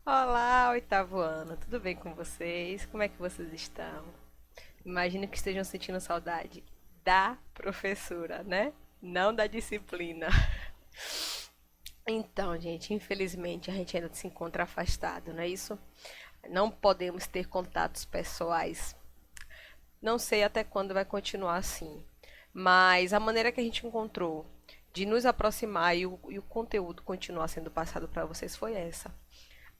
Olá, oitavo ano, tudo bem com vocês? Como é que vocês estão? Imagino que estejam sentindo saudade da professora, né? Não da disciplina. Então, gente, infelizmente a gente ainda se encontra afastado, não é isso? Não podemos ter contatos pessoais. Não sei até quando vai continuar assim, mas a maneira que a gente encontrou de nos aproximar e o conteúdo continuar sendo passado para vocês foi essa.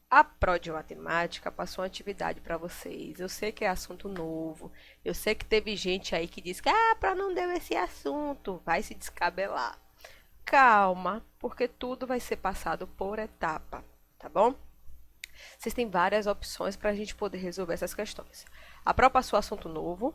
A Pro de Matemática passou uma atividade para vocês. Eu sei que é assunto novo. Eu sei que teve gente aí que disse que Pro não deu esse assunto. Vai se descabelar. Calma, porque tudo vai ser passado por etapa, tá bom? Vocês têm várias opções para a gente poder resolver essas questões. A Pro passou assunto novo,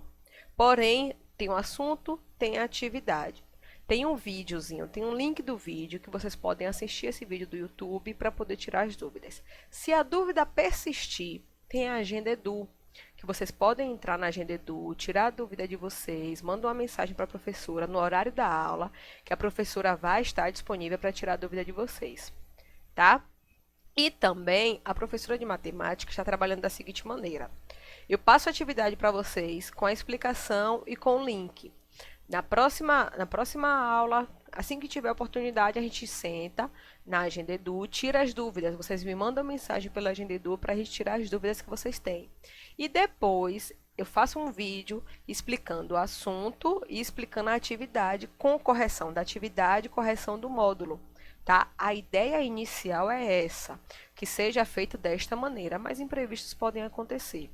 porém tem um assunto, tem a atividade. Tem um videozinho, tem um link do vídeo que vocês podem assistir esse vídeo do YouTube para poder tirar as dúvidas. Se a dúvida persistir, tem a Agenda Edu, que vocês podem entrar na Agenda Edu, tirar a dúvida de vocês, mandam uma mensagem para a professora no horário da aula, que a professora vai estar disponível para tirar a dúvida de vocês, tá? E também a professora de matemática está trabalhando da seguinte maneira: eu passo a atividade para vocês com a explicação e com o link. Na próxima aula, assim que tiver oportunidade, a gente senta na Agenda Edu, tira as dúvidas. Vocês me mandam mensagem pela Agenda Edu para a gente tirar as dúvidas que vocês têm. E depois eu faço um vídeo explicando o assunto e explicando a atividade, com correção da atividade e correção do módulo. Tá? A ideia inicial é essa, que seja feito desta maneira, mas imprevistos podem acontecer.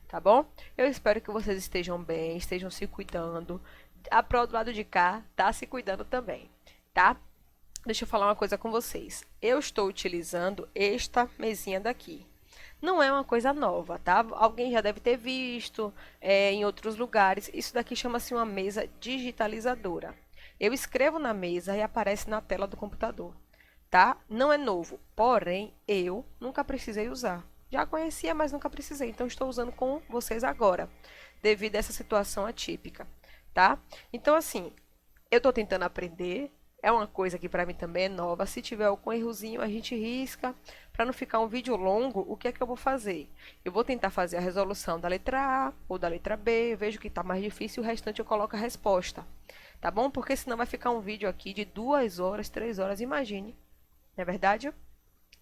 Tá bom? Eu espero que vocês estejam bem, estejam se cuidando. A Pro do lado de cá tá se cuidando também, tá? Deixa eu falar uma coisa com vocês. Eu estou utilizando esta mesinha daqui. Não é uma coisa nova, tá? Alguém já deve ter visto em outros lugares. Isso daqui chama-se uma mesa digitalizadora. Eu escrevo na mesa e aparece na tela do computador, tá? Não é novo, porém eu nunca precisei usar. Já conhecia, mas nunca precisei, então estou usando com vocês agora, devido a essa situação atípica, tá? Então, assim, eu estou tentando aprender, é uma coisa que para mim também é nova. Se tiver algum errozinho, a gente risca. Para não ficar um vídeo longo, o que é que eu vou fazer? Eu vou tentar fazer a resolução da letra A ou da letra B, vejo que está mais difícil, o restante eu coloco a resposta, tá bom? Porque senão vai ficar um vídeo aqui de 2 horas, 3 horas, imagine, não é verdade?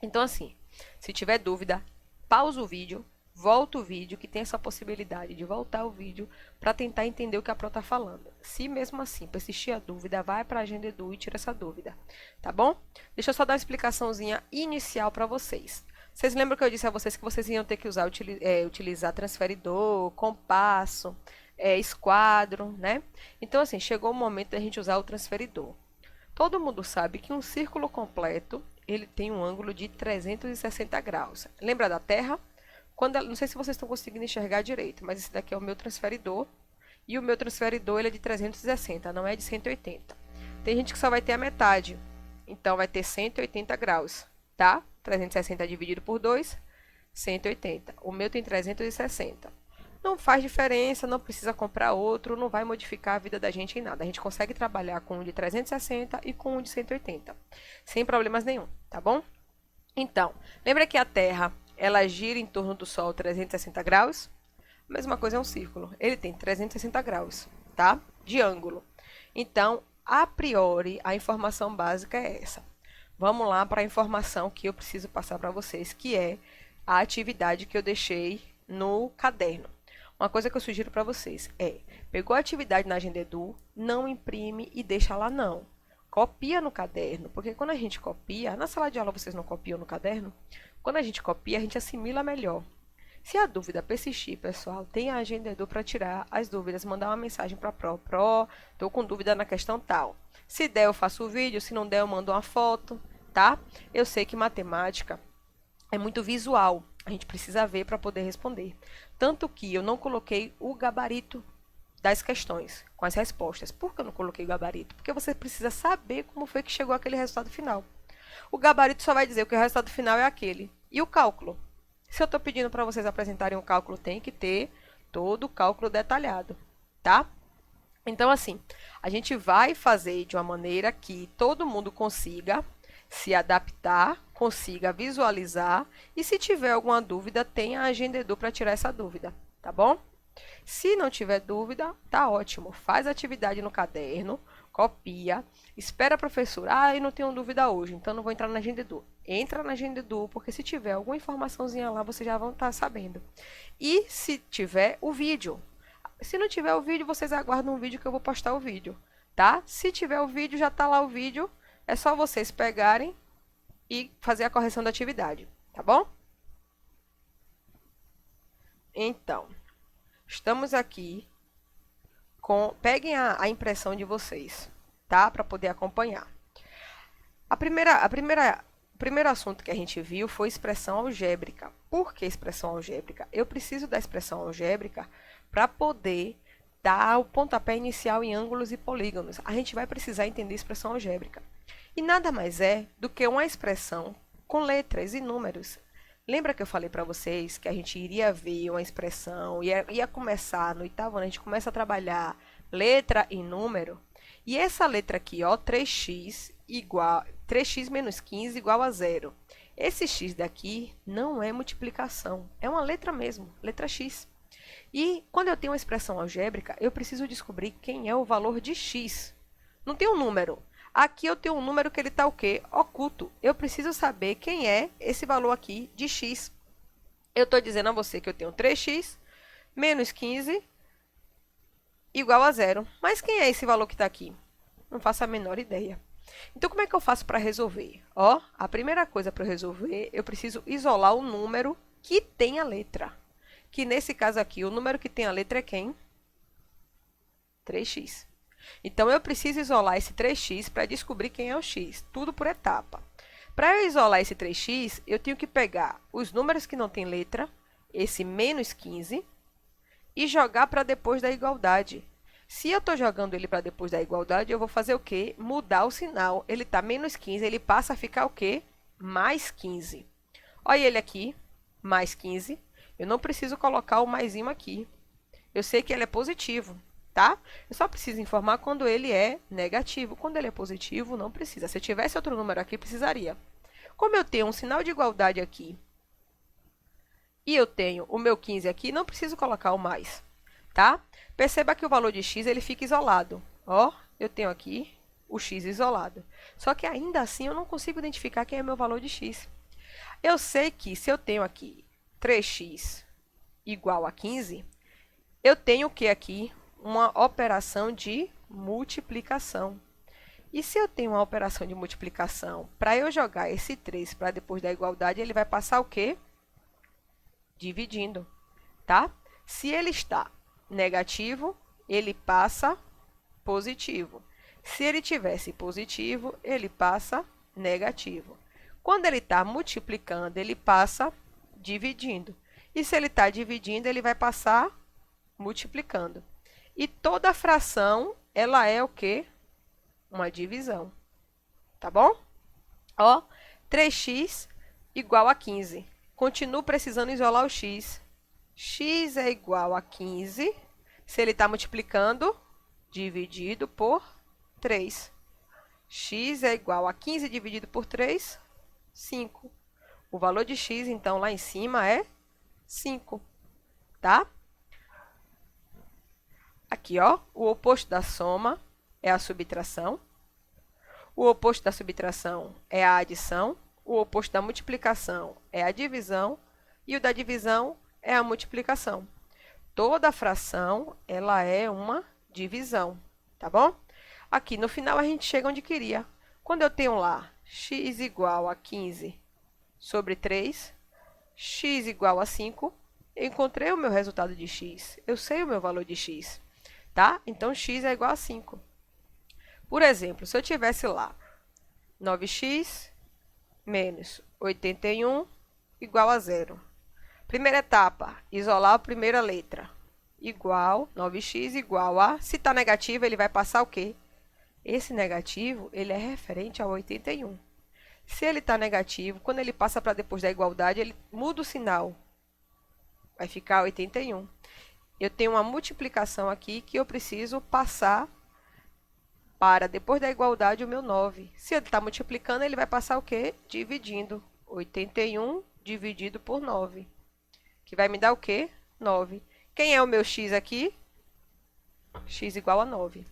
Então, assim, se tiver dúvida, pausa o vídeo, volta o vídeo, que tem essa possibilidade de voltar o vídeo para tentar entender o que a Pro está falando. Se mesmo assim persistir a dúvida, vai para a Agenda Edu e tira essa dúvida, tá bom? Deixa eu só dar uma explicaçãozinha inicial para vocês. Vocês lembram que eu disse a vocês que vocês iam ter que utilizar transferidor, compasso, esquadro, né? Então, assim, chegou o momento da gente usar o transferidor. Todo mundo sabe que um círculo completo ele tem um ângulo de 360 graus. Lembra da Terra? Não sei se vocês estão conseguindo enxergar direito, mas esse daqui é o meu transferidor. E o meu transferidor ele é de 360, não é de 180. Tem gente que só vai ter a metade. Então vai ter 180 graus, tá? 360 dividido por 2, 180. O meu tem 360. Não faz diferença, não precisa comprar outro, não vai modificar a vida da gente em nada. A gente consegue trabalhar com um de 360 e com um de 180, sem problemas nenhum, tá bom? Então, lembra que a Terra, ela gira em torno do Sol 360 graus? A mesma coisa é um círculo. Ele tem 360 graus, tá? De ângulo. Então, a priori, a informação básica é essa. Vamos lá para a informação que eu preciso passar para vocês, que é a atividade que eu deixei no caderno. Uma coisa que eu sugiro para vocês é, pegou a atividade na Agenda Edu, não imprime e deixa lá não. Copia no caderno, porque quando a gente copia, na sala de aula vocês não copiam no caderno? Quando a gente copia, a gente assimila melhor. Se a dúvida persistir, pessoal, tem a Agenda Edu para tirar as dúvidas, mandar uma mensagem para a Pro, estou com dúvida na questão tal. Se der, eu faço o vídeo, se não der, eu mando uma foto, tá? Eu sei que matemática é muito visual, a gente precisa ver para poder responder. Tanto que eu não coloquei o gabarito das questões com as respostas. Por que eu não coloquei o gabarito? Porque você precisa saber como foi que chegou aquele resultado final. O gabarito só vai dizer que o resultado final é aquele. E o cálculo? Se eu estou pedindo para vocês apresentarem um cálculo, tem que ter todo o cálculo detalhado, tá? Então, assim, a gente vai fazer de uma maneira que todo mundo consiga se adaptar consiga visualizar e se tiver alguma dúvida, tenha a Agenda Edu para tirar essa dúvida, tá bom? Se não tiver dúvida, tá ótimo. Faz a atividade no caderno, copia, espera a professora. Ah, eu não tenho dúvida hoje, então não vou entrar na Agenda Edu. Entra na Agenda Edu, porque se tiver alguma informaçãozinha lá, vocês já vão estar sabendo. E se tiver o vídeo. Se não tiver o vídeo, vocês aguardam um vídeo que eu vou postar o vídeo, tá? Se tiver o vídeo, já tá lá o vídeo. É só vocês pegarem e fazer a correção da atividade, tá bom? Então, estamos aqui com... Peguem a impressão de vocês, tá? Para poder acompanhar. O primeiro assunto que a gente viu foi expressão algébrica. Por que expressão algébrica? Eu preciso da expressão algébrica para poder dar o pontapé inicial em ângulos e polígonos. A gente vai precisar entender expressão algébrica. E nada mais é do que uma expressão com letras e números. Lembra que eu falei para vocês que a gente iria ver uma expressão, ia começar no oitavo ano, a gente começa a trabalhar letra e número. E essa letra aqui, ó, 3x menos 15 igual a 0. Esse x daqui não é multiplicação, é uma letra mesmo, letra x. E quando eu tenho uma expressão algébrica, eu preciso descobrir quem é o valor de x. Não tem um número. Aqui eu tenho um número que ele está o quê? Oculto. Eu preciso saber quem é esse valor aqui de x. Eu estou dizendo a você que eu tenho 3x menos 15 igual a 0. Mas quem é esse valor que está aqui? Não faço a menor ideia. Então, como é que eu faço para resolver? Ó, a primeira coisa para resolver, eu preciso isolar o número que tem a letra. Que nesse caso aqui, o número que tem a letra é quem? 3x. Então, eu preciso isolar esse 3x para descobrir quem é o x. Tudo por etapa. Para eu isolar esse 3x, eu tenho que pegar os números que não tem letra, esse menos 15, e jogar para depois da igualdade. Se eu estou jogando ele para depois da igualdade, eu vou fazer o quê? Mudar o sinal. Ele está menos 15, ele passa a ficar o quê? Mais 15. Olha ele aqui, mais 15. Eu não preciso colocar o maisinho aqui. Eu sei que ele é positivo, tá? Eu só preciso informar quando ele é negativo. Quando ele é positivo, não precisa. Se eu tivesse outro número aqui, precisaria. Como eu tenho um sinal de igualdade aqui e eu tenho o meu 15 aqui, não preciso colocar o mais, tá? Perceba que o valor de x ele fica isolado. Ó, eu tenho aqui o x isolado. Só que ainda assim eu não consigo identificar quem é meu valor de x. Eu sei que se eu tenho aqui 3x igual a 15, eu tenho o que aqui? Uma operação de multiplicação. E se eu tenho uma operação de multiplicação, para eu jogar esse 3 para depois da igualdade, ele vai passar o quê? Dividindo, tá? Se ele está negativo, ele passa positivo. Se ele tivesse positivo, ele passa negativo. Quando ele está multiplicando, ele passa dividindo. E se ele está dividindo, ele vai passar multiplicando. E toda fração, ela é o quê? Uma divisão. Tá bom? Ó, 3x igual a 15. Continuo precisando isolar o x. X é igual a 15. Se ele está multiplicando, dividido por 3. X é igual a 15 dividido por 3, 5. O valor de x, então, lá em cima é 5, tá? Aqui, ó, o oposto da soma é a subtração. O oposto da subtração é a adição. O oposto da multiplicação é a divisão. E o da divisão é a multiplicação. Toda fração, ela é uma divisão, tá bom? Aqui, no final, a gente chega onde queria. Quando eu tenho lá x igual a 15 sobre 3, x igual a 5, eu encontrei o meu resultado de x. Eu sei o meu valor de x, tá? Então, x é igual a 5. Por exemplo, se eu tivesse lá 9x menos 81 igual a 0. Primeira etapa, isolar a primeira letra. Igual, 9x igual a... Se está negativo, ele vai passar o quê? Esse negativo, ele é referente ao 81. Se ele está negativo, quando ele passa para depois da igualdade, ele muda o sinal. Vai ficar 81. Eu tenho uma multiplicação aqui que eu preciso passar para depois da igualdade o meu 9. Se ele está multiplicando, ele vai passar o quê? Dividindo. 81 dividido por 9, que vai me dar o quê? 9. Quem é o meu x aqui? X igual a 9,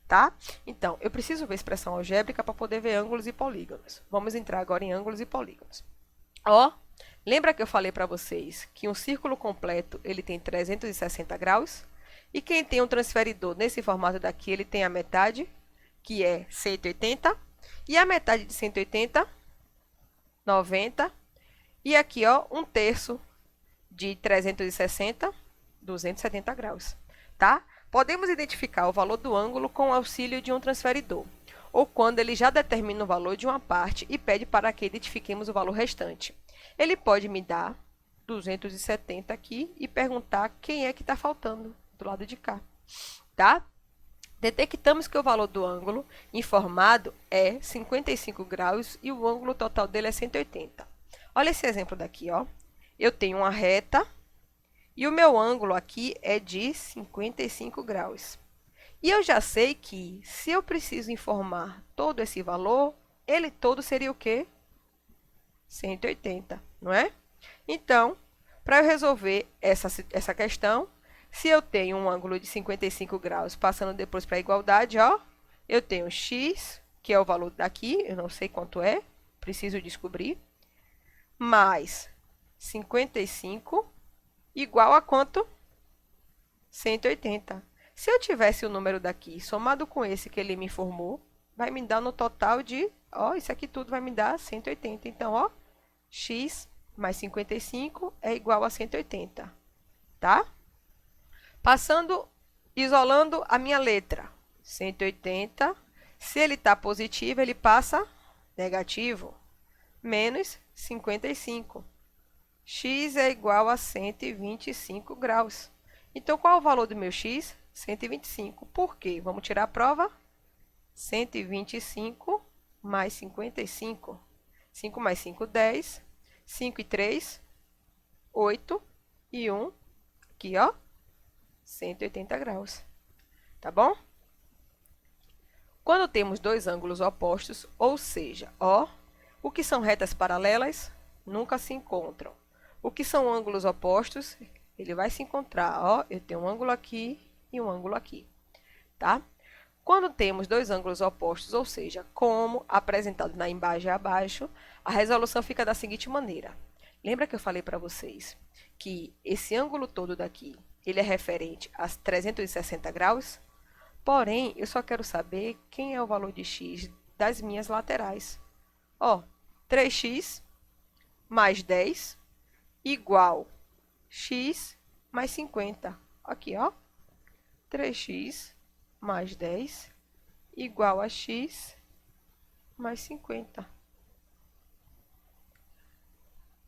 tá? Então, eu preciso ver expressão algébrica para poder ver ângulos e polígonos. Vamos entrar agora em ângulos e polígonos. Ó, lembra que eu falei para vocês que um círculo completo ele tem 360 graus? E quem tem um transferidor nesse formato daqui, ele tem a metade, que é 180. E a metade de 180, 90. E aqui, ó, um terço de 360, 270 graus, tá? Podemos identificar o valor do ângulo com o auxílio de um transferidor, ou quando ele já determina o valor de uma parte e pede para que identifiquemos o valor restante. Ele pode me dar 270 aqui e perguntar quem é que está faltando do lado de cá, tá? Detectamos que o valor do ângulo informado é 55 graus e o ângulo total dele é 180. Olha esse exemplo daqui, ó. Eu tenho uma reta e o meu ângulo aqui é de 55 graus. E eu já sei que, se eu preciso informar todo esse valor, ele todo seria o quê? 180, não é? Então, para eu resolver essa questão, se eu tenho um ângulo de 55 graus, passando depois para a igualdade, ó, eu tenho x, que é o valor daqui, eu não sei quanto é, preciso descobrir, mais 55 igual a quanto? 180. Se eu tivesse o número daqui somado com esse que ele me informou, vai me dar no total de, ó, isso aqui tudo vai me dar 180. Então, ó, x mais 55 é igual a 180, tá? Isolando a minha letra, 180, se ele está positivo, ele passa negativo, menos 55. X é igual a 125 graus. Então, qual é o valor do meu x? 125. Por quê? Vamos tirar a prova? 125 mais 55. 5 mais 5, 10. 5 e 3, 8. E 1, aqui, ó, 180 graus. Tá bom? Quando temos dois ângulos opostos, ou seja, ó, o que são retas paralelas nunca se encontram. O que são ângulos opostos, ele vai se encontrar, ó, eu tenho um ângulo aqui e um ângulo aqui, tá? Quando temos dois ângulos opostos, ou seja, como apresentado na imagem abaixo, a resolução fica da seguinte maneira. Lembra que eu falei para vocês que esse ângulo todo daqui, ele é referente a 360 graus? Porém, eu só quero saber quem é o valor de x das minhas laterais. Ó, 3x mais 10 igual x mais 50. Aqui, ó, 3x mais 10 igual a x mais 50.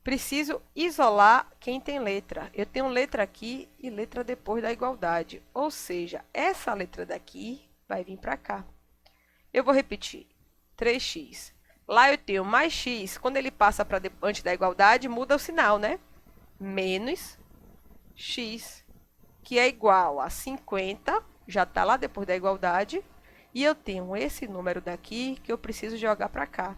Preciso isolar quem tem letra. Eu tenho letra aqui e letra depois da igualdade. Ou seja, essa letra daqui vai vir para cá. Eu vou repetir. 3x. Lá eu tenho mais x. Quando ele passa para antes da igualdade, muda o sinal, né? Menos x, que é igual a 50. Já está lá depois da igualdade. E eu tenho esse número daqui que eu preciso jogar para cá.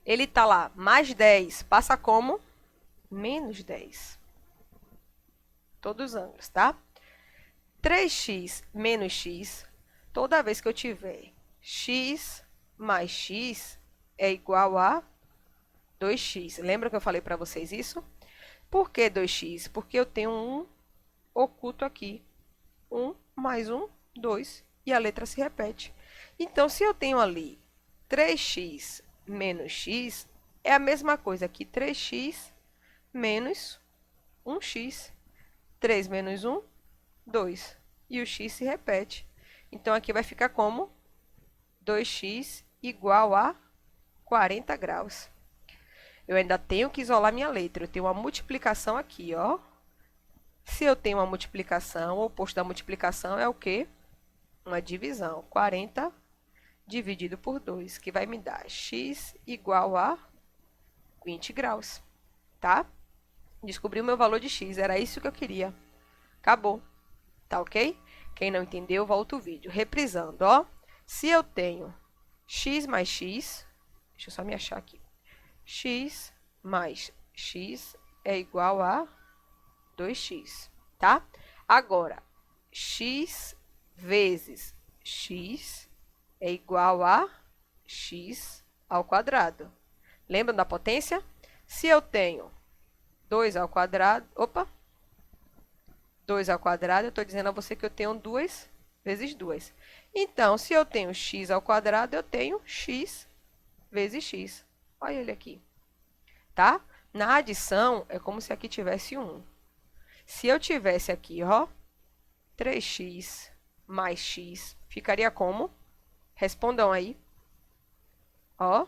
Ele está lá, mais 10, passa como? Menos 10. Todos os ângulos, tá? 3x menos x, toda vez que eu tiver x mais x é igual a 2x. Lembra que eu falei para vocês isso? Por que 2x? Porque eu tenho um oculto aqui. 1 mais 1, 2. E a letra se repete. Então, se eu tenho ali 3x menos x, é a mesma coisa que 3x menos 1x. 3 menos 1, 2. E o x se repete. Então, aqui vai ficar como 2x igual a 40 graus. Eu ainda tenho que isolar minha letra. Eu tenho uma multiplicação aqui, ó. Se eu tenho uma multiplicação, o oposto da multiplicação é o quê? Uma divisão. 40 dividido por 2, que vai me dar x igual a 20 graus, tá? Descobri o meu valor de x, era isso que eu queria. Acabou, tá ok? Quem não entendeu, volta o vídeo. Reprisando, ó. Se eu tenho x mais x, deixa eu só me achar aqui. x mais x é igual a 2x, tá? Agora, x vezes x é igual a x ao quadrado. Lembra da potência? Se eu tenho 2 ao quadrado, 2 ao quadrado, eu estou dizendo a você que eu tenho 2 vezes 2. Então, se eu tenho x ao quadrado, eu tenho x vezes x. Olha ele aqui, tá? Na adição, é como se aqui tivesse 1. Se eu tivesse aqui, ó, 3x mais x, ficaria como? Respondam aí. Ó,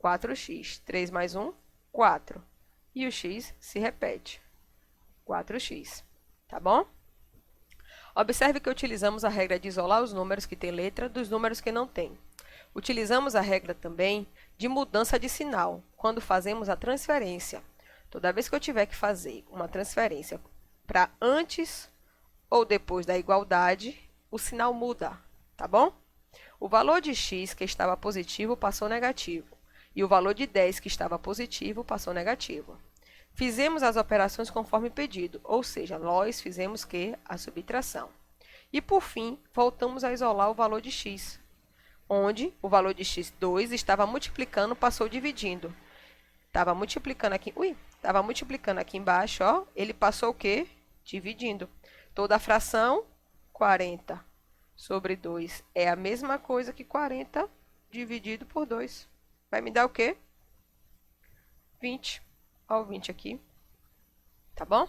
4x. 3 mais 1, 4. E o x se repete. 4x. Tá bom? Observe que utilizamos a regra de isolar os números que têm letra dos números que não têm. Utilizamos a regra também de mudança de sinal, quando fazemos a transferência. Toda vez que eu tiver que fazer uma transferência para antes ou depois da igualdade, o sinal muda, tá bom? O valor de x que estava positivo passou negativo, e o valor de 10 que estava positivo passou negativo. Fizemos as operações conforme pedido, ou seja, nós fizemos que a subtração. E por fim, voltamos a isolar o valor de x, onde o valor de x2 estava multiplicando, passou dividindo. Estava multiplicando aqui embaixo, ó, ele passou o quê? Dividindo. Toda a fração, 40 sobre 2 é a mesma coisa que 40 dividido por 2. Vai me dar o quê? 20. Olha o 20 aqui. Tá bom?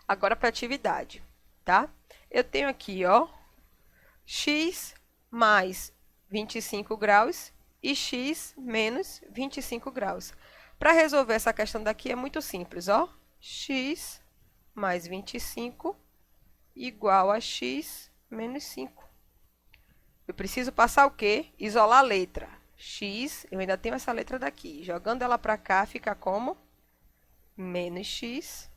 Agora para atividade, tá? Eu tenho aqui, ó, x mais 25 graus e x menos 25 graus. Para resolver essa questão daqui é muito simples, ó. X mais 25 igual a x menos 5. Eu preciso passar o quê? Isolar a letra. X, eu ainda tenho essa letra daqui. Jogando ela para cá, fica como? Menos x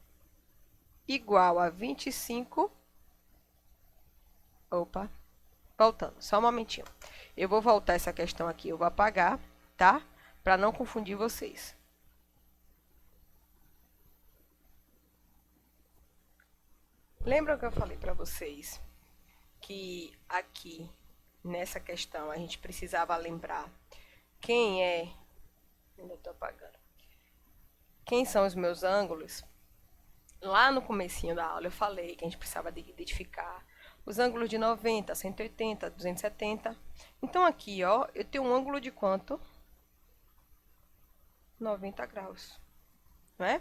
igual a 25. Opa, voltando, só um momentinho. Eu vou voltar essa questão aqui, eu vou apagar, tá? Para não confundir vocês. Lembram que eu falei para vocês que aqui, nessa questão, a gente precisava lembrar quem é... Ainda estou apagando. Quem são os meus ângulos? Lá no comecinho da aula eu falei que a gente precisava de identificar os ângulos de 90, 180, 270. Então aqui, ó, eu tenho um ângulo de quanto? 90 graus, não é?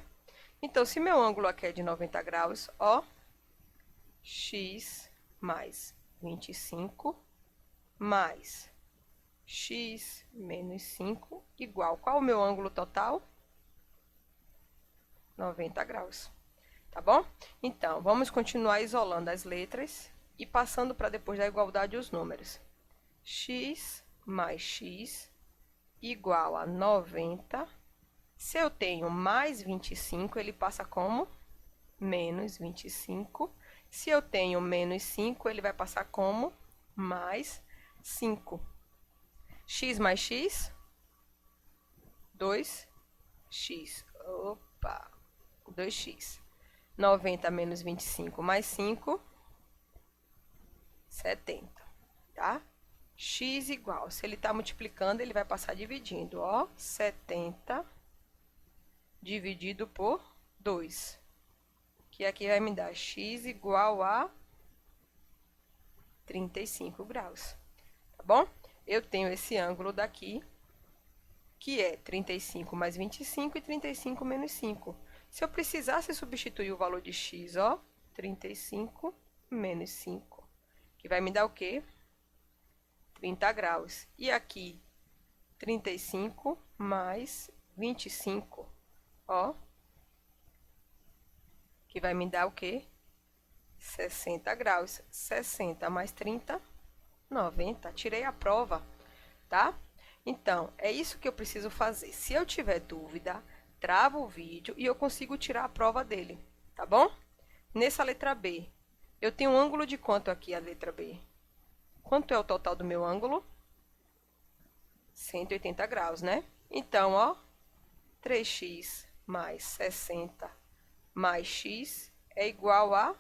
Então, se meu ângulo aqui é de 90 graus, ó, x mais 25 mais x menos 5 igual. Qual o meu ângulo total? 90 graus. Tá bom? Então, vamos continuar isolando as letras e passando para depois da igualdade os números. X mais x igual a 90. Se eu tenho mais 25, ele passa como? Menos 25. Se eu tenho menos 5, ele vai passar como? Mais 5. X mais x? 2x. Opa! 2x. 90 menos 25 mais 5, 70, tá? X igual, se ele está multiplicando, ele vai passar dividindo, ó, 70 dividido por 2, que aqui vai me dar x igual a 35 graus, tá bom? Eu tenho esse ângulo daqui, que é 35 mais 25 e 35 menos 5. Se eu precisasse substituir o valor de x, ó, 35 menos 5, que vai me dar o quê? 30 graus. E aqui, 35 mais 25, ó, que vai me dar o quê? 60 graus. 60 mais 30, 90. Tirei a prova, tá? Então, é isso que eu preciso fazer. Se eu tiver dúvida, travo o vídeo e eu consigo tirar a prova dele, tá bom? Nessa letra B, eu tenho um ângulo de quanto aqui a letra B? Quanto é o total do meu ângulo? 180 graus, né? Então, ó, 3x mais 60 mais x é igual a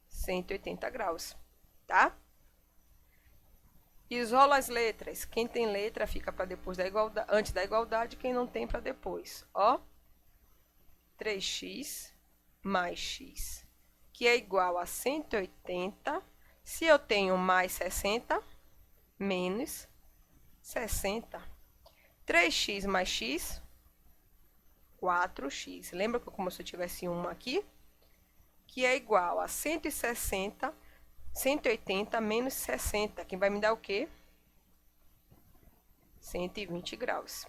180 graus, tá? Isola as letras. Quem tem letra fica para depois da igualdade, antes da igualdade, quem não tem para depois. Ó, 3x mais x, que é igual a 180. Se eu tenho mais 60, menos 60. 3x mais x, 4x. Lembra que como se eu tivesse uma aqui? Que é igual a 160, 180 menos 60, que vai me dar o quê? 120 graus.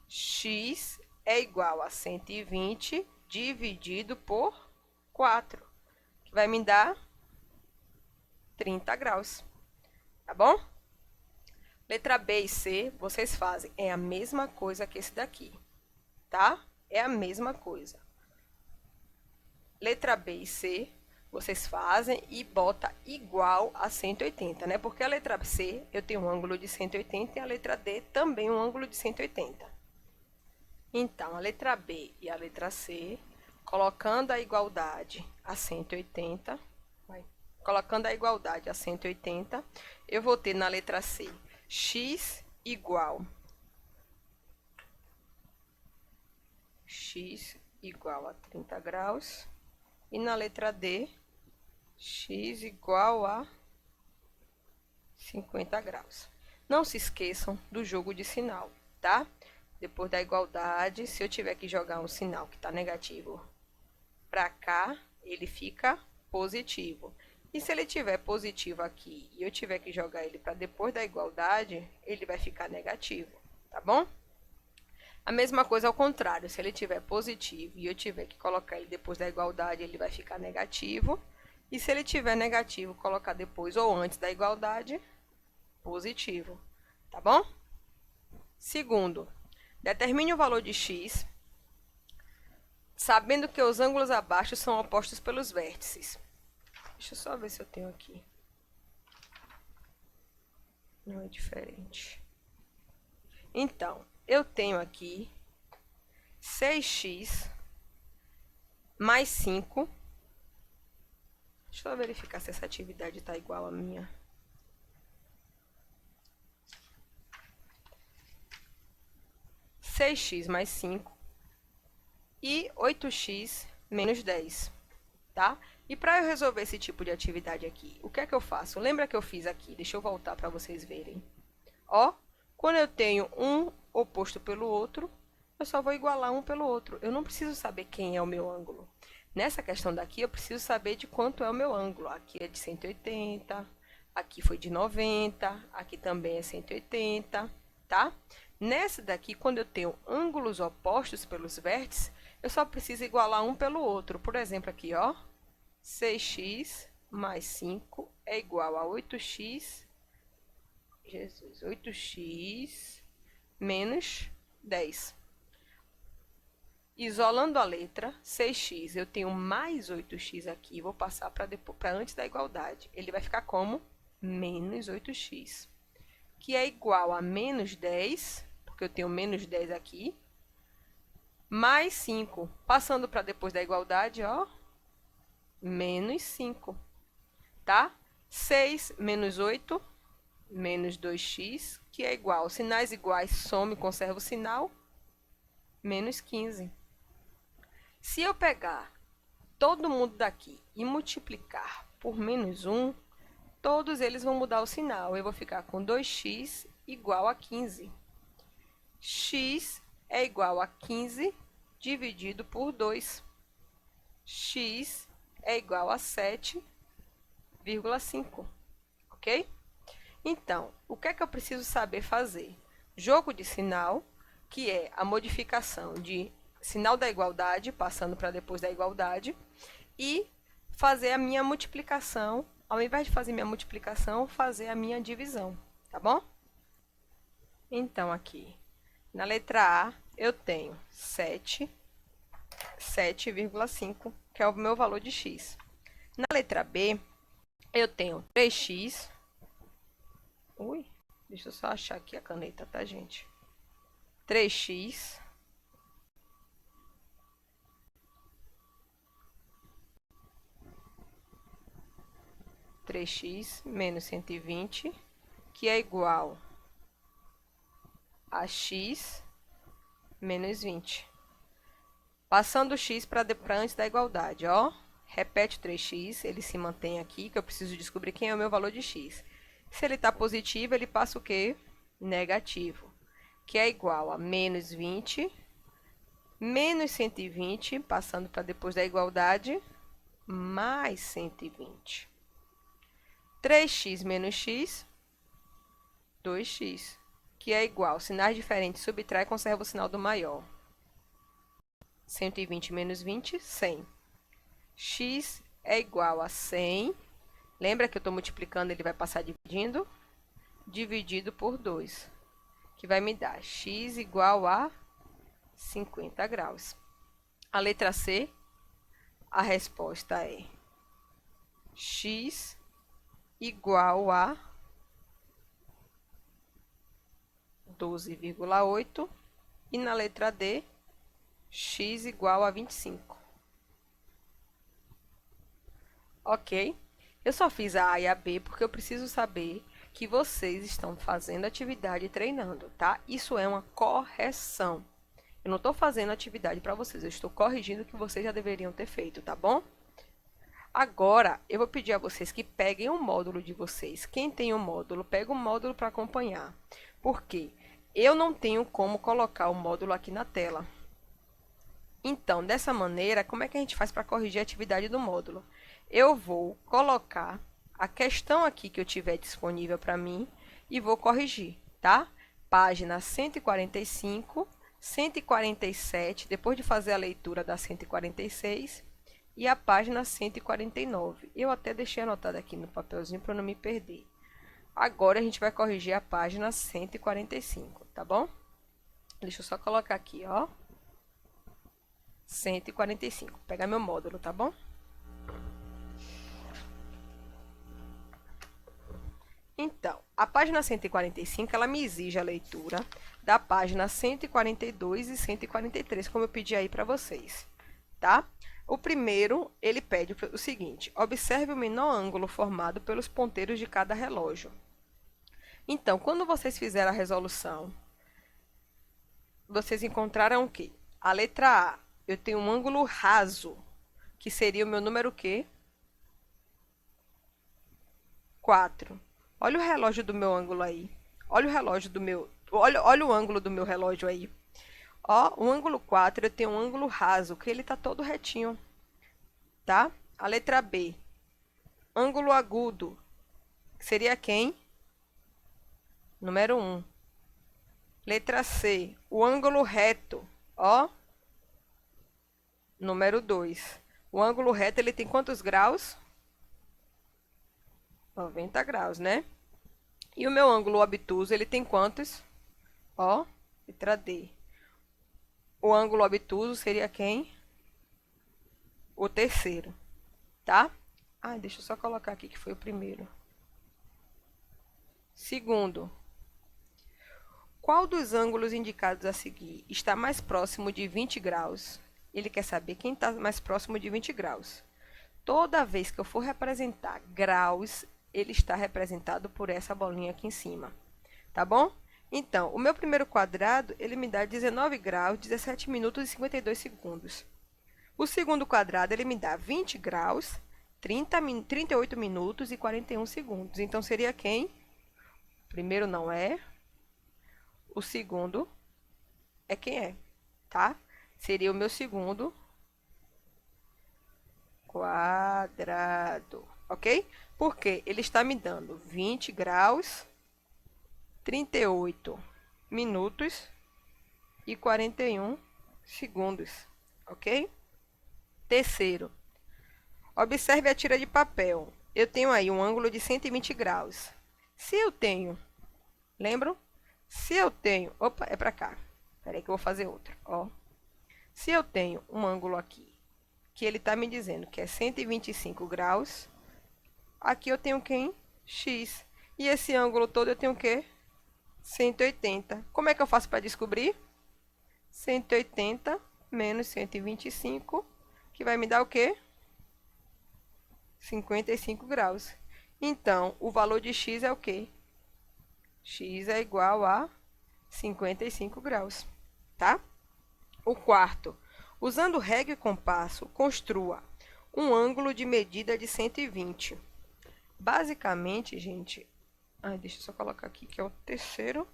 X é igual a 120 dividido por 4, que vai me dar 30 graus. Tá bom? Letra B e C, vocês fazem. É a mesma coisa que esse daqui, tá? É a mesma coisa. Letra B e C, vocês fazem e bota igual a 180, né? Porque a letra C, eu tenho um ângulo de 180 e a letra D também um ângulo de 180. Então, a letra B e a letra C, colocando a igualdade a 180, colocando a igualdade a 180, eu vou ter na letra C, x igual a 30 graus. E na letra D, x igual a 50 graus. Não se esqueçam do jogo de sinal, tá? Depois da igualdade, se eu tiver que jogar um sinal que está negativo para cá, ele fica positivo. E se ele tiver positivo aqui e eu tiver que jogar ele para depois da igualdade, ele vai ficar negativo, tá bom? A mesma coisa ao contrário, se ele tiver positivo e eu tiver que colocar ele depois da igualdade, ele vai ficar negativo. E se ele tiver negativo, colocar depois ou antes da igualdade, positivo, tá bom? Segundo, determine o valor de x, sabendo que os ângulos abaixo são opostos pelos vértices. Deixa eu só ver se eu tenho aqui. Não é diferente. Então, eu tenho aqui 6x mais 5. Deixa eu verificar se essa atividade está igual à minha. (6x mais 5) e 8x menos 10, tá? E para eu resolver esse tipo de atividade aqui, o que é que eu faço? Lembra que eu fiz aqui? Deixa eu voltar para vocês verem. Ó, quando eu tenho um oposto pelo outro, eu só vou igualar um pelo outro. Eu não preciso saber quem é o meu ângulo. Nessa questão daqui, eu preciso saber de quanto é o meu ângulo. Aqui é de 180, aqui foi de 90, aqui também é 180, tá? Nessa daqui, quando eu tenho ângulos opostos pelos vértices, eu só preciso igualar um pelo outro. Por exemplo, aqui, ó, 6x mais 5 é igual a 8x, 8x menos 10. Isolando a letra, 6x, eu tenho mais 8x aqui, vou passar para antes da igualdade. Ele vai ficar como? Menos 8x, que é igual a menos 10, porque eu tenho menos 10 aqui, mais 5. Passando para depois da igualdade, ó, menos 5, tá? 6 menos 8, menos 2x, que é igual. Sinais iguais, some e conserva o sinal, menos 15. Se eu pegar todo mundo daqui e multiplicar por menos 1, todos eles vão mudar o sinal. Eu vou ficar com 2x igual a 15. X é igual a 15 dividido por 2. X é igual a 7,5. Ok? Então, o que é que eu preciso saber fazer? Jogo de sinal, que é a modificação de sinal da igualdade, passando para depois da igualdade, e fazer a minha multiplicação, ao invés de fazer minha multiplicação, fazer a minha divisão, tá bom? Então, aqui, na letra A, eu tenho 7,5, que é o meu valor de x. Na letra B, eu tenho 3x, Deixa eu só achar aqui a caneta, tá, gente? 3x menos 120, que é igual a x menos 20. Passando o x para antes da igualdade, ó. Repete o 3x, ele se mantém aqui, que eu preciso descobrir quem é o meu valor de x. Se ele está positivo, ele passa o quê? Negativo, que é igual a menos 20, menos 120, passando para depois da igualdade, mais 120. 3x menos x, 2x, que é igual. Sinais diferentes, subtrai e conserva o sinal do maior. 120 menos 20, 100. X é igual a 100. Lembra que eu estou multiplicando, ele vai passar dividindo? Dividido por 2, que vai me dar x igual a 50 graus. A letra C, a resposta é x igual a 12,8. E na letra D, x igual a 25. Ok? Eu só fiz a A e a B porque eu preciso saber que vocês estão fazendo atividade e treinando, tá? Isso é uma correção. Eu não estou fazendo atividade para vocês, eu estou corrigindo o que vocês já deveriam ter feito, tá bom? Agora, eu vou pedir a vocês que peguem o módulo de vocês. Quem tem o módulo, pega o módulo para acompanhar. Por quê? Eu não tenho como colocar o módulo aqui na tela. Então, dessa maneira, como é que a gente faz para corrigir a atividade do módulo? Eu vou colocar a questão aqui que eu tiver disponível para mim e vou corrigir, tá? Página 145, 147, depois de fazer a leitura da 146, e a página 149. Eu até deixei anotado aqui no papelzinho para não me perder. Agora a gente vai corrigir a página 145, tá bom? Deixa eu só colocar aqui, ó. 145. Vou pegar meu módulo, tá bom? Então, a página 145, ela me exige a leitura da página 142 e 143, como eu pedi aí para vocês, tá? O primeiro, ele pede o seguinte: observe o menor ângulo formado pelos ponteiros de cada relógio. Então, quando vocês fizeram a resolução, vocês encontraram o quê? A letra A, eu tenho um ângulo raso, que seria o meu número o quê? 4. Olha o relógio do meu ângulo aí. Olha o relógio do meu... Olha o ângulo do meu relógio aí. Ó, o ângulo 4, eu tenho um ângulo raso, que ele tá todo retinho, tá? A letra B, ângulo agudo, que seria quem? Número 1. Letra C, o ângulo reto, ó. Número 2. O ângulo reto, ele tem quantos graus? 90 graus, né? E o meu ângulo obtuso, ele tem quantos? Ó, letra D. O ângulo obtuso seria quem? O terceiro, tá? Ah, deixa eu só colocar aqui que foi o primeiro. Segundo, qual dos ângulos indicados a seguir está mais próximo de 20 graus? Ele quer saber quem está mais próximo de 20 graus. Toda vez que eu for representar graus, ele está representado por essa bolinha aqui em cima, tá bom? Então, o meu primeiro quadrado, ele me dá 19 graus, 17 minutos e 52 segundos. O segundo quadrado, ele me dá 20 graus, 38 minutos e 41 segundos. Então, seria quem? O primeiro não é. O segundo é quem é, tá? Seria o meu segundo quadrado, ok? Porque ele está me dando 20 graus, 38 minutos e 41 segundos, ok? Terceiro, observe a tira de papel. Eu tenho aí um ângulo de 120 graus. Se eu tenho, lembram? Se eu tenho, opa, é para cá. Espera aí que eu vou fazer outro, ó. Se eu tenho um ângulo aqui, que ele está me dizendo que é 125 graus, aqui eu tenho quem? X. E esse ângulo todo eu tenho o quê? 180. Como é que eu faço para descobrir? 180 menos 125, que vai me dar o quê? 55 graus. Então, o valor de x é o quê? X é igual a 55 graus, tá? O quarto, usando régua e compasso, construa um ângulo de medida de 120. Basicamente, gente, deixa eu só colocar aqui que é o terceiro.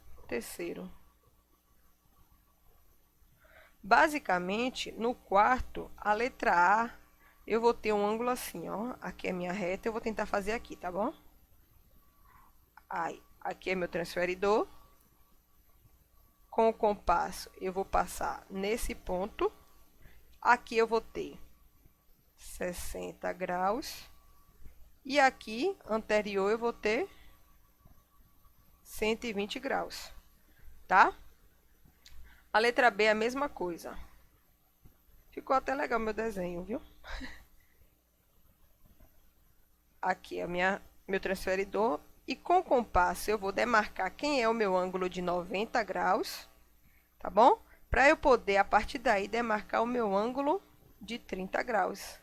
Basicamente, no quarto, a letra A, eu vou ter um ângulo assim, ó. Aqui é a minha reta, eu vou tentar fazer aqui, tá bom? Aí, aqui é meu transferidor. Com o compasso, eu vou passar nesse ponto. Aqui eu vou ter 60 graus. E aqui, anterior, eu vou ter 120 graus, tá? A letra B é a mesma coisa. Ficou até legal meu desenho, viu? Aqui é meu transferidor. E com o compasso eu vou demarcar quem é o meu ângulo de 90 graus, tá bom? Para eu poder, a partir daí, demarcar o meu ângulo de 30 graus,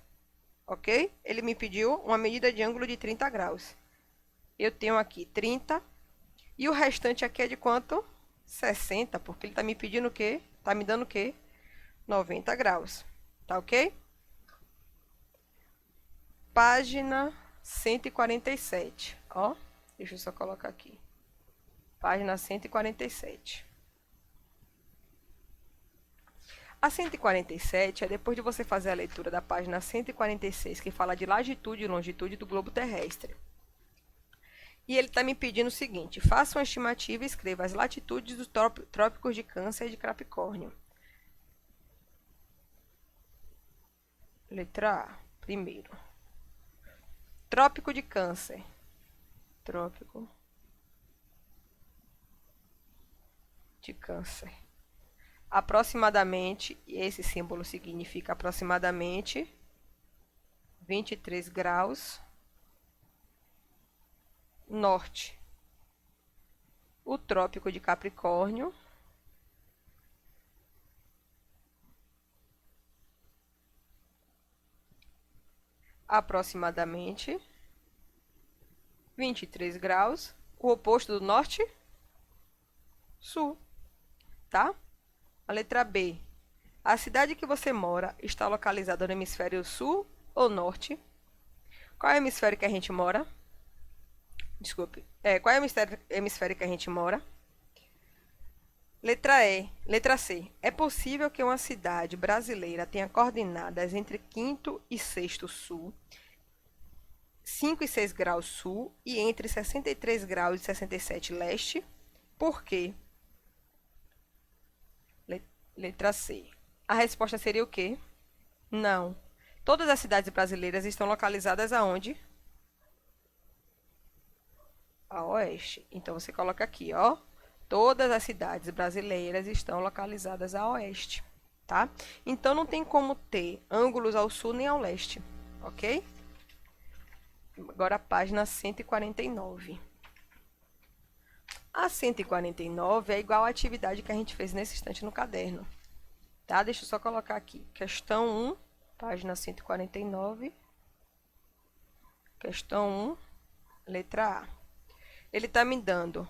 ok? Ele me pediu uma medida de ângulo de 30 graus. Eu tenho aqui 30. E o restante aqui é de quanto? 60, porque ele está me pedindo o quê? Está me dando o quê? 90 graus, tá ok? Página 147, ó. Deixa eu só colocar aqui. Página 147. A 147 é depois de você fazer a leitura da página 146, que fala de latitude e longitude do globo terrestre. E ele está me pedindo o seguinte: faça uma estimativa e escreva as latitudes dos trópicos de Câncer e de Capricórnio. Letra A, primeiro. Trópico de Câncer. Trópico de Câncer. Aproximadamente, e esse símbolo significa aproximadamente 23 graus norte. O Trópico de Capricórnio aproximadamente 23 graus. O oposto do norte? Sul, tá? A letra B. A cidade que você mora está localizada no hemisfério sul ou norte? Qual é o hemisfério que a gente mora? Desculpe. Qual é o hemisfério que a gente mora? Letra C. É possível que uma cidade brasileira tenha coordenadas entre 5º e 6º sul, 5 e 6 graus sul e entre 63 graus e 67 leste? Por quê? Letra C. A resposta seria o quê? Não. Todas as cidades brasileiras estão localizadas aonde? A oeste. Então, você coloca aqui, ó. Todas as cidades brasileiras estão localizadas a oeste, tá? Então, não tem como ter ângulos ao sul nem ao leste, ok? Agora, a página 149. A 149 é igual à atividade que a gente fez nesse instante no caderno, tá? Deixa eu só colocar aqui. Questão 1, página 149. Questão 1, letra A. Ele está me dando...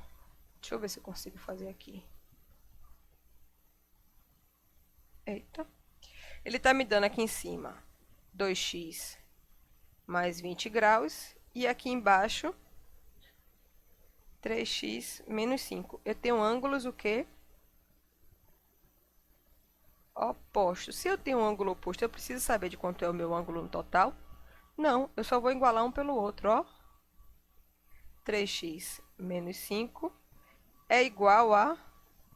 Deixa eu ver se eu consigo fazer aqui. Eita. Ele está me dando aqui em cima 2x mais 20 graus. E aqui embaixo 3x menos 5. Eu tenho ângulos o quê? Opostos. Se eu tenho um ângulo oposto, eu preciso saber de quanto é o meu ângulo no total? Não, eu só vou igualar um pelo outro, ó. 3x menos 5 é igual a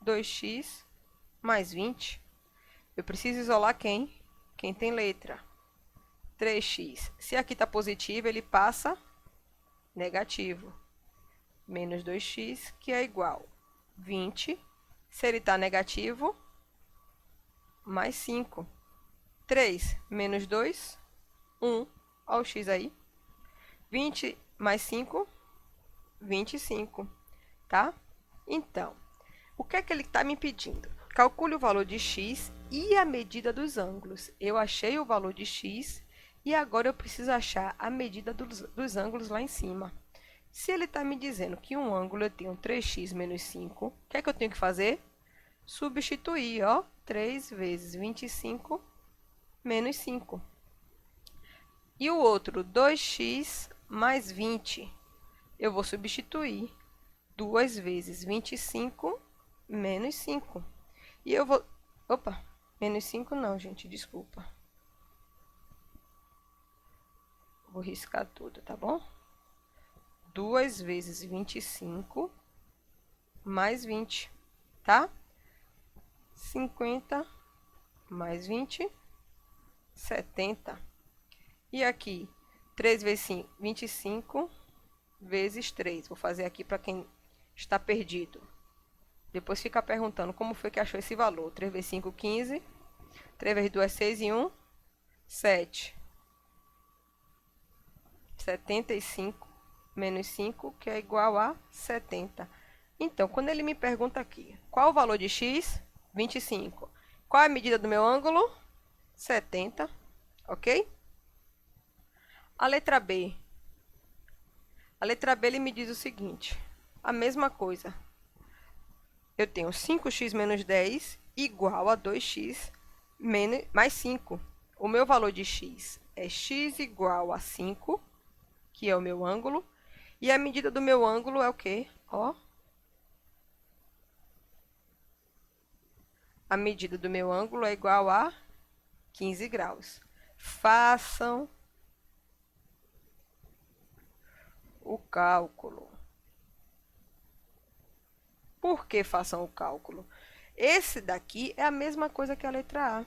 2x mais 20. Eu preciso isolar quem? Quem tem letra. 3x. Se aqui está positivo, ele passa negativo. Menos 2x, que é igual a 20. Se ele está negativo, mais 5. 3 menos 2, 1. Olha o x aí. 20 mais 5, 25, tá? Então, o que é que ele está me pedindo? Calcule o valor de x e a medida dos ângulos. Eu achei o valor de x e agora eu preciso achar a medida dos ângulos lá em cima. Se ele está me dizendo que um ângulo eu tenho 3x menos 5, o que é que eu tenho que fazer? Substituir, ó, 3 vezes 25 menos 5. E o outro, 2x mais 20. Eu vou substituir 2 vezes 25 menos 5. E eu vou... Opa, menos 5 não, gente, desculpa. Vou riscar tudo, tá bom? 2 vezes 25 mais 20, tá? 50 mais 20, 70. E aqui, 3 vezes 5, 25 vezes 3. Vou fazer aqui para quem está perdido. Depois fica perguntando como foi que achou esse valor. 3 vezes 5, 15. 3 vezes 2, 6 e 1, 7. 75 menos 5, que é igual a 70. Então, quando ele me pergunta aqui, qual o valor de x? 25. Qual é a medida do meu ângulo? 70, ok? A letra B. A letra B ele me diz o seguinte, a mesma coisa. Eu tenho 5x menos 10 igual a 2x mais 5. O meu valor de x é x igual a 5, que é o meu ângulo. E a medida do meu ângulo é o quê? Ó. A medida do meu ângulo é igual a 15 graus. Façam o cálculo. Por que façam o cálculo? Esse daqui é a mesma coisa que a letra A,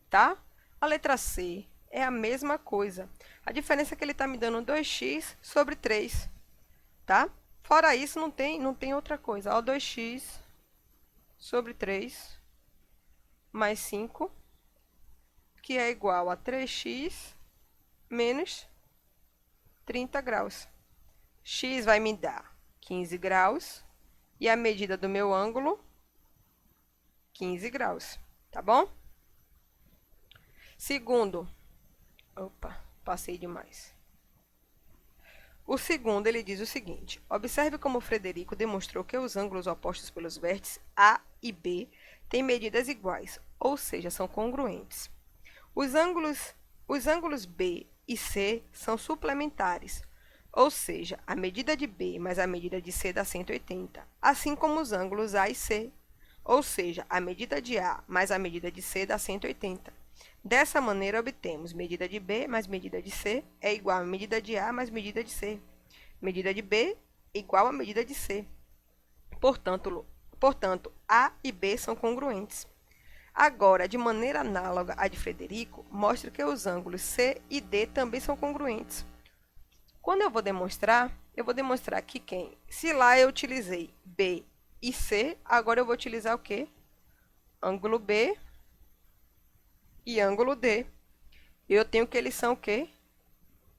tá? A letra C é a mesma coisa. A diferença é que ele está me dando 2x sobre 3, tá? Fora isso, não tem outra coisa. Ó, 2x sobre 3 mais 5, que é igual a 3x menos 30 graus. X vai me dar 15 graus e a medida do meu ângulo, 15 graus, tá bom? Segundo, opa, passei demais. O segundo, ele diz o seguinte, observe como Frederico demonstrou que os ângulos opostos pelos vértices A e B têm medidas iguais, ou seja, são congruentes. Os ângulos B e C são suplementares, ou seja, a medida de B mais a medida de C dá 180, assim como os ângulos A e C, ou seja, a medida de A mais a medida de C dá 180. Dessa maneira, obtemos medida de B mais medida de C é igual a medida de A mais medida de C. Medida de B igual a medida de C. Portanto, A e B são congruentes. Agora, de maneira análoga à de Frederico, mostra que os ângulos C e D também são congruentes. Quando eu vou demonstrar que se lá eu utilizei B e C, agora eu vou utilizar o quê? Ângulo B e ângulo D. Eu tenho que eles são o quê?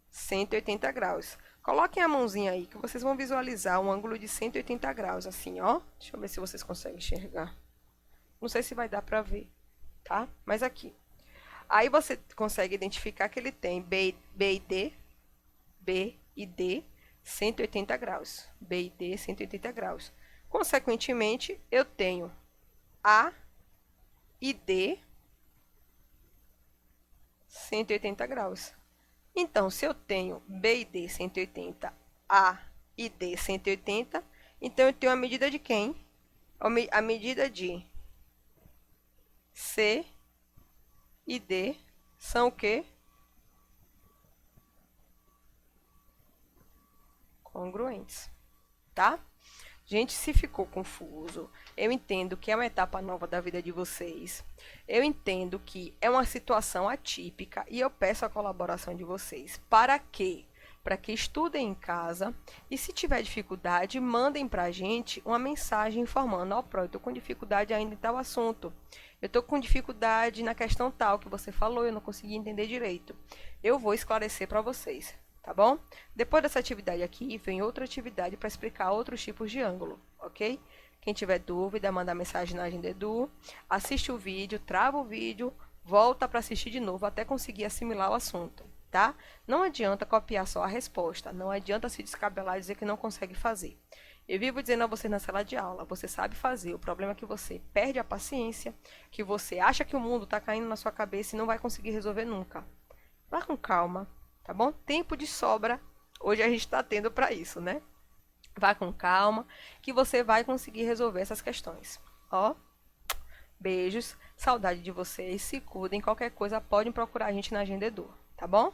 180 graus. Coloquem a mãozinha aí, que vocês vão visualizar um ângulo de 180 graus, assim, ó. Deixa eu ver se vocês conseguem enxergar. Não sei se vai dar para ver, tá? Mas aqui. Aí você consegue identificar que ele tem B e D, 180 graus. B e D, 180 graus. Consequentemente, eu tenho A e D, 180 graus. Então, se eu tenho B e D 180, A e D 180, então eu tenho a medida de quem? A medida de C e D são o quê? Congruentes, tá? Gente, se ficou confuso, eu entendo que é uma etapa nova da vida de vocês. Eu entendo que é uma situação atípica e eu peço a colaboração de vocês. Para quê? Para que estudem em casa e se tiver dificuldade, mandem para a gente uma mensagem informando, ó, eu estou com dificuldade ainda em tal assunto. Eu estou com dificuldade na questão tal que você falou, eu não consegui entender direito. Eu vou esclarecer para vocês. Tá bom? Depois dessa atividade aqui, vem outra atividade para explicar outros tipos de ângulo, ok? Quem tiver dúvida, manda mensagem na Agenda Edu, assiste o vídeo, trava o vídeo, volta para assistir de novo até conseguir assimilar o assunto, tá? Não adianta copiar só a resposta, não adianta se descabelar e dizer que não consegue fazer. Eu vivo dizendo a você na sala de aula, você sabe fazer, o problema é que você perde a paciência, que você acha que o mundo está caindo na sua cabeça e não vai conseguir resolver nunca. Vá com calma, tá bom? Tempo de sobra, hoje a gente está tendo para isso, né? Vá com calma, que você vai conseguir resolver essas questões. Ó, beijos, saudade de vocês, se cuidem, qualquer coisa podem procurar a gente na Agenda Edu, tá bom?